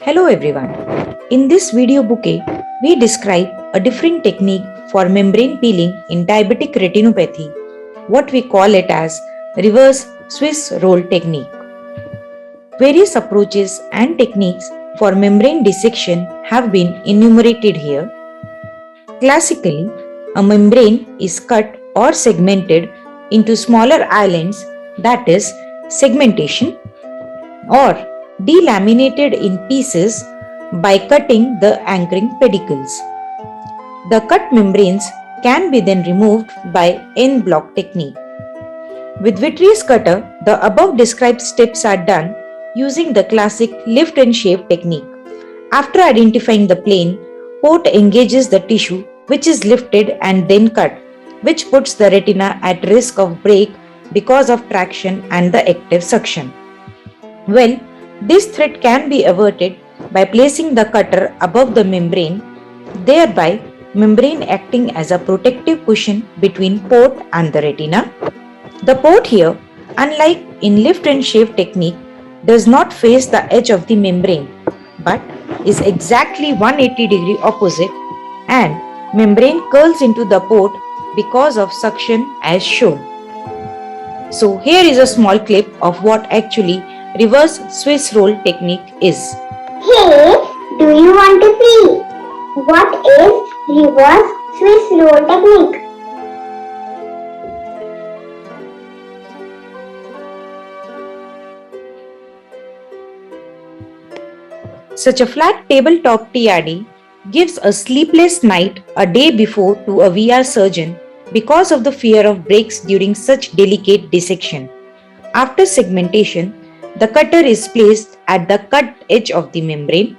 Hello everyone. In this video bouquet, we describe a different technique for membrane peeling in diabetic retinopathy, what we call it as reverse Swiss roll technique. Various approaches and techniques for membrane dissection have been enumerated here. Classically, a membrane is cut or segmented into smaller islands, that is segmentation, or delaminated in pieces by cutting the anchoring pedicles. The cut membranes can be then removed by en-bloc technique. With vitreous cutter, the above described steps are done using the classic lift and shave technique. After identifying the plane, port engages the tissue which is lifted and then cut, which puts the retina at risk of break because of traction and the active suction. Well, this threat can be averted by placing the cutter above the membrane, thereby membrane acting as a protective cushion between port and the retina. The port here, unlike in lift and shave technique, does not face the edge of the membrane but is exactly 180-degree opposite, and membrane curls into the port because of suction as shown. So here is a small clip of what actually reverse Swiss roll technique is. Hey, do you want to see what is reverse Swiss roll technique? Such a flat tabletop TRD gives a sleepless night a day before to a VR surgeon because of the fear of breaks during such delicate dissection. After segmentation, the cutter is placed at the cut edge of the membrane.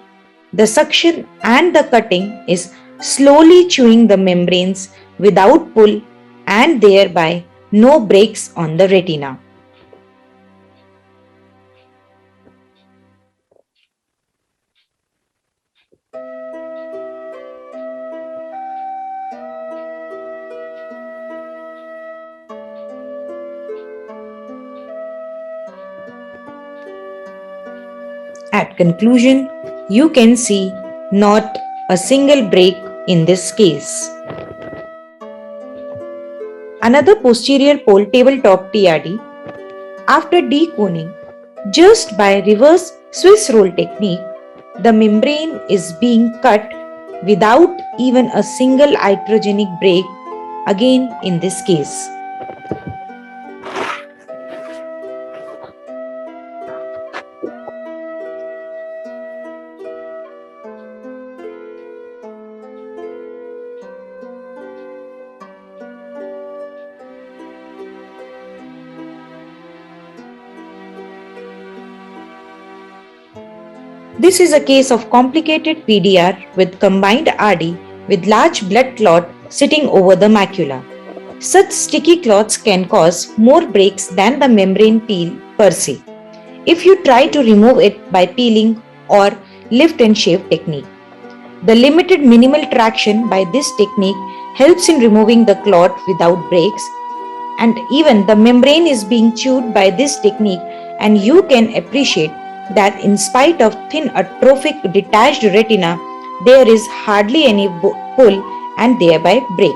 The suction and the cutting is slowly chewing the membranes without pull and thereby no breaks on the retina. At conclusion, you can see not a single break in this case. Another posterior pole tabletop TRD. After deconing, just by reverse Swiss roll technique, the membrane is being cut without even a single iatrogenic break, again in this case. This is a case of complicated PDR with combined RD with large blood clot sitting over the macula. Such sticky clots can cause more breaks than the membrane peel per se, if you try to remove it by peeling or lift and shave technique. The limited minimal traction by this technique helps in removing the clot without breaks, and even the membrane is being chewed by this technique, and you can appreciate that in spite of thin atrophic detached retina, there is hardly any pull and thereby break.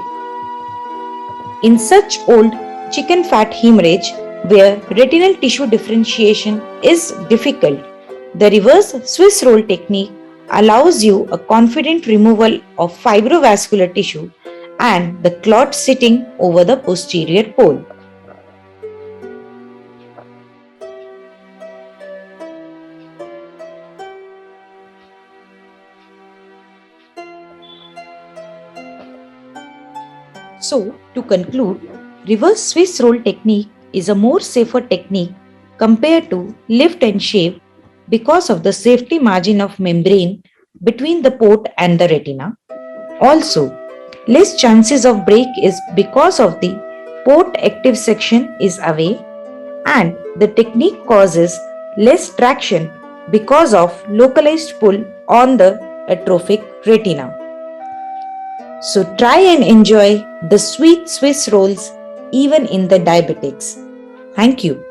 In such old chicken fat hemorrhage where retinal tissue differentiation is difficult, the reverse Swiss roll technique allows you a confident removal of fibrovascular tissue and the clot sitting over the posterior pole. So, to conclude, reverse Swiss roll technique is a more safer technique compared to lift and shave because of the safety margin of membrane between the port and the retina. Also, less chances of break is because of the port active section is away, and the technique causes less traction because of localized pull on the atrophic retina. So try and enjoy the sweet Swiss rolls even in the diabetics. Thank you.